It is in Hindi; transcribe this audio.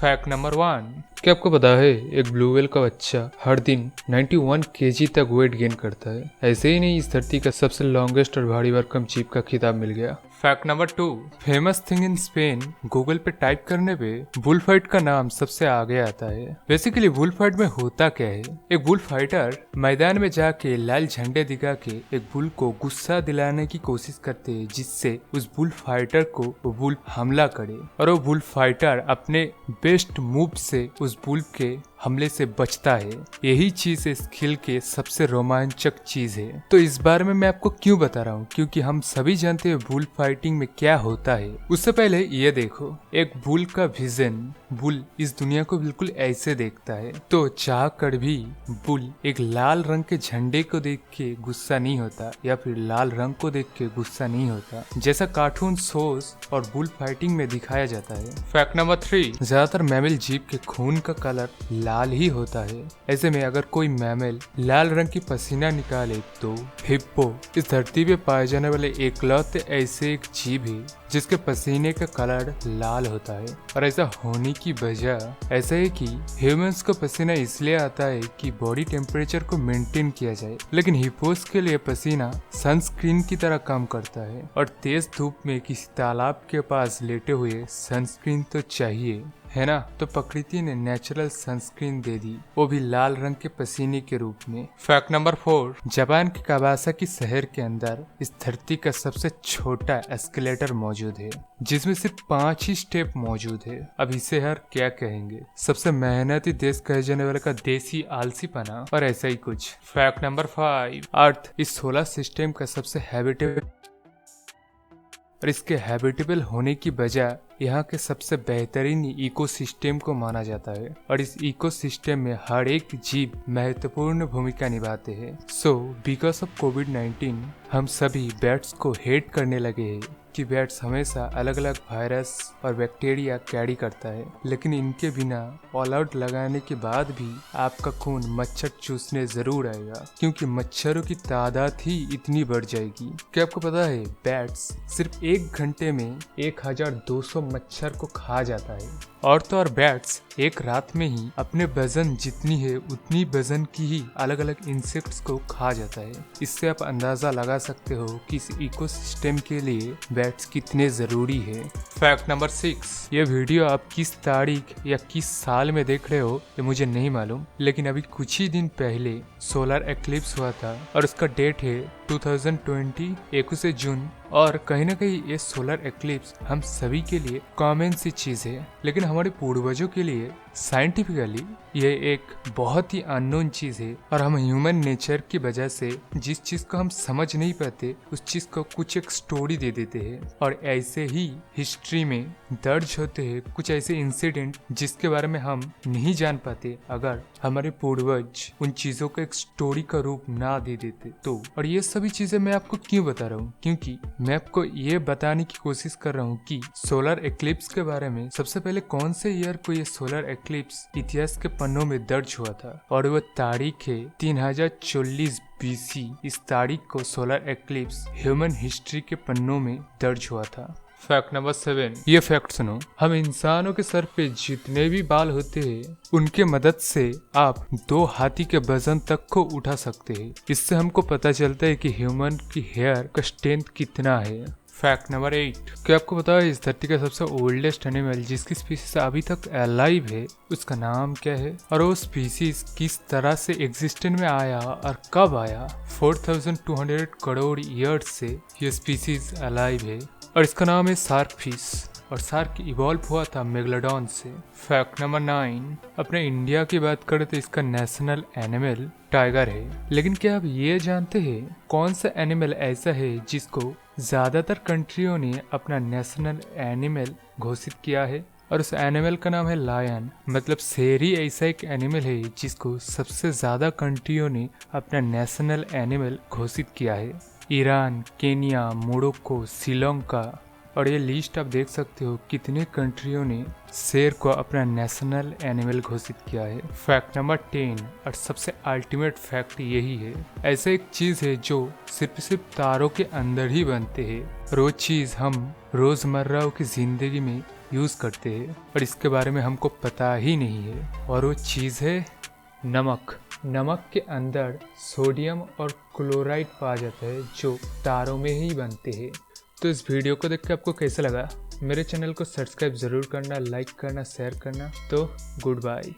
फैक्ट नंबर 1, क्या आपको पता है एक ब्लू व्हेल का बच्चा हर दिन 91 केजी तक वेट गेन करता है। ऐसे ही नहीं, इस धरती का सबसे लॉन्गेस्ट और भारी भरकम जीप का खिताब मिल गया। Fact number 2, famous thing in Spain, Google पे टाइप करने पे बुल फाइट का नाम सबसे आगे आता है। बेसिकली बुल फाइट में होता क्या है, एक बुल फाइटर मैदान में जाके लाल झंडे दिखा के एक बुल को गुस्सा दिलाने की कोशिश करते हैं, जिससे उस बुल फाइटर को वो बुल हमला करे और वो बुल फाइटर अपने बेस्ट मूव से उस बुल के हमले से बचता है। यही चीज इस खेल के सबसे रोमांचक चीज है। तो इस बारे में मैं आपको क्यों बता रहा हूँ, क्योंकि हम सभी जानते हैं बुल फाइटिंग में क्या होता है। उससे पहले ये देखो, एक बुल का विजन, बुल इस दुनिया को बिल्कुल ऐसे देखता है। तो चाह कर भी बुल एक लाल रंग के झंडे को देख के गुस्सा नहीं होता, या फिर लाल रंग को देख के गुस्सा नहीं होता, जैसा कार्टून शोज और बुल फाइटिंग में दिखाया जाता है। फैक्ट नंबर 3, ज्यादातर मैमल जीव के खून का कलर लाल ही होता है। ऐसे में अगर कोई मैमल लाल रंग की पसीना निकाले तो हिप्पो इस धरती पे पाए जाने वाले एकलौते ऐसे एक जीव है जिसके पसीने का कलर लाल होता है। और ऐसा होने की वजह ऐसा है कि ह्यूमंस को पसीना इसलिए आता है कि बॉडी टेम्परेचर को मेंटेन किया जाए, लेकिन हिप्पोस के लिए पसीना सनस्क्रीन की तरह काम करता है और तेज धूप में किसी तालाब के पास लेटे हुए सनस्क्रीन तो चाहिए, है ना। तो प्रकृति ने नेचुरल सनस्क्रीन दे दी, वो भी लाल रंग के पसीने के रूप में। फैक्ट नंबर 4, जापान के कावासाकी शहर के अंदर इस धरती का सबसे छोटा एस्केलेटर मौजूद है, जिसमें सिर्फ 5 ही स्टेप मौजूद है। अब इसे हर क्या कहेंगे, सबसे मेहनती देश कहे जाने वाले का देसी आलसीपना और ऐसा ही कुछ। फैक्ट नंबर 5, अर्थ इस सोलर सिस्टम का सबसे हैबिटेबल और इसके हैबिटेबल होने की वजह यहाँ के सबसे बेहतरीन इकोसिस्टम को माना जाता है और इस इकोसिस्टम में हर एक जीव महत्वपूर्ण भूमिका निभाते हैं। सो बिकॉज ऑफ कोविड-19 हम सभी बैट्स को हेट करने लगे हैं कि बैट्स हमेशा अलग अलग वायरस और बैक्टीरिया कैरी करता है, लेकिन इनके बिना ऑल आउट लगाने के बाद भी आपका खून मच्छर चूसने जरूर आएगा, क्योंकि मच्छरों की तादाद ही इतनी बढ़ जाएगी। क्या आपको पता है बैट्स सिर्फ 1 घंटे में 1200 मच्छर को खा जाता है। और तो और बैट्स एक रात में ही अपने वजन जितनी है उतनी वजन की ही अलग अलग इंसेक्ट्स को खा जाता है। इससे आप अंदाजा लगा सकते हो कि इस इकोसिस्टम के लिए बैट्स कितने जरूरी है। फैक्ट नंबर 6, ये वीडियो आप किस तारीख या किस साल में देख रहे हो ये मुझे नहीं मालूम, लेकिन अभी कुछ ही दिन पहले सोलर एक्लिप्स हुआ था और उसका डेट है 2020 21 जून। और कहीं ना कहीं ये सोलर एक्लिप्स हम सभी के लिए कॉमन सी चीज है, लेकिन हमारे पूर्वजों के लिए साइंटिफिकली ये एक बहुत ही अननोन चीज है। और हम ह्यूमन नेचर की वजह से जिस चीज को हम समझ नहीं पाते उस चीज को कुछ एक स्टोरी दे देते हैं, और ऐसे ही हिस्ट्री में दर्ज होते हैं कुछ ऐसे इंसिडेंट जिसके बारे में हम नहीं जान पाते अगर हमारे पूर्वज उन चीजों को एक स्टोरी का रूप ना दे देते तो। और ये सभी चीजें मैं आपको क्यों बता रहा हूँ, क्योंकि मैं आपको ये बताने की कोशिश कर रहा हूँ कि सोलर एक्लिप्स के बारे में सबसे पहले कौन से ईयर को ये सोलर एक्लिप्स इतिहास के पन्नों में दर्ज हुआ था, और वो तारीख है 3040 BC। इस तारीख को सोलर एक्लिप्स ह्यूमन हिस्ट्री के पन्नों में दर्ज हुआ था। फैक्ट नंबर 7, ये फैक्ट सुनो, हम इंसानों के सर पे जितने भी बाल होते हैं उनके मदद से आप 2 हाथी के वजन तक को उठा सकते हैं। इससे हमको पता चलता है कि ह्यूमन की हेयर का स्ट्रेंथ कितना है। फैक्ट नंबर 8, क्या आपको पता है इस धरती का सबसे ओल्डेस्ट एनिमल जिसकी स्पीसीज अभी तक अलाइव है उसका नाम क्या है, और वो स्पीसीज किस तरह से एग्जिस्टेंस में आया और कब आया। 4200 करोड़ ईयर्स से ये स्पीसीज अलाइव है और इसका नाम है शार्क फिश, और शार्क इवॉल्व हुआ था मेगलोडॉन से। फैक्ट नंबर 9, अपने इंडिया की बात करें तो इसका नेशनल एनिमल टाइगर है, लेकिन क्या आप ये जानते हैं कौन सा एनिमल ऐसा है जिसको ज्यादातर कंट्रियों ने अपना नेशनल एनिमल घोषित किया है, और उस एनिमल का नाम है लायन। मतलब शेर ही ऐसा एक एनिमल है जिसको सबसे ज्यादा कंट्रियों ने अपना नेशनल एनिमल घोषित किया है। ईरान, केनिया, मोरक्को, श्रीलंका, और ये लिस्ट आप देख सकते हो कितने कंट्रियों ने शेर को अपना नेशनल एनिमल घोषित किया है। फैक्ट नंबर 10, और सबसे अल्टीमेट फैक्ट यही है, ऐसा एक चीज है जो सिर्फ तारों के अंदर ही बनते हैं। वो चीज हम रोजमर्रा की जिंदगी में यूज़ करते हैं और इसके बारे में हमको पता ही नहीं है, और वो चीज़ है नमक। नमक के अंदर सोडियम और क्लोराइड पाया जाता है जो तारों में ही बनते हैं। तो इस वीडियो को देख के आपको कैसा लगा? मेरे चैनल को सब्सक्राइब ज़रूर करना, लाइक करना, शेयर करना। तो गुड बाय।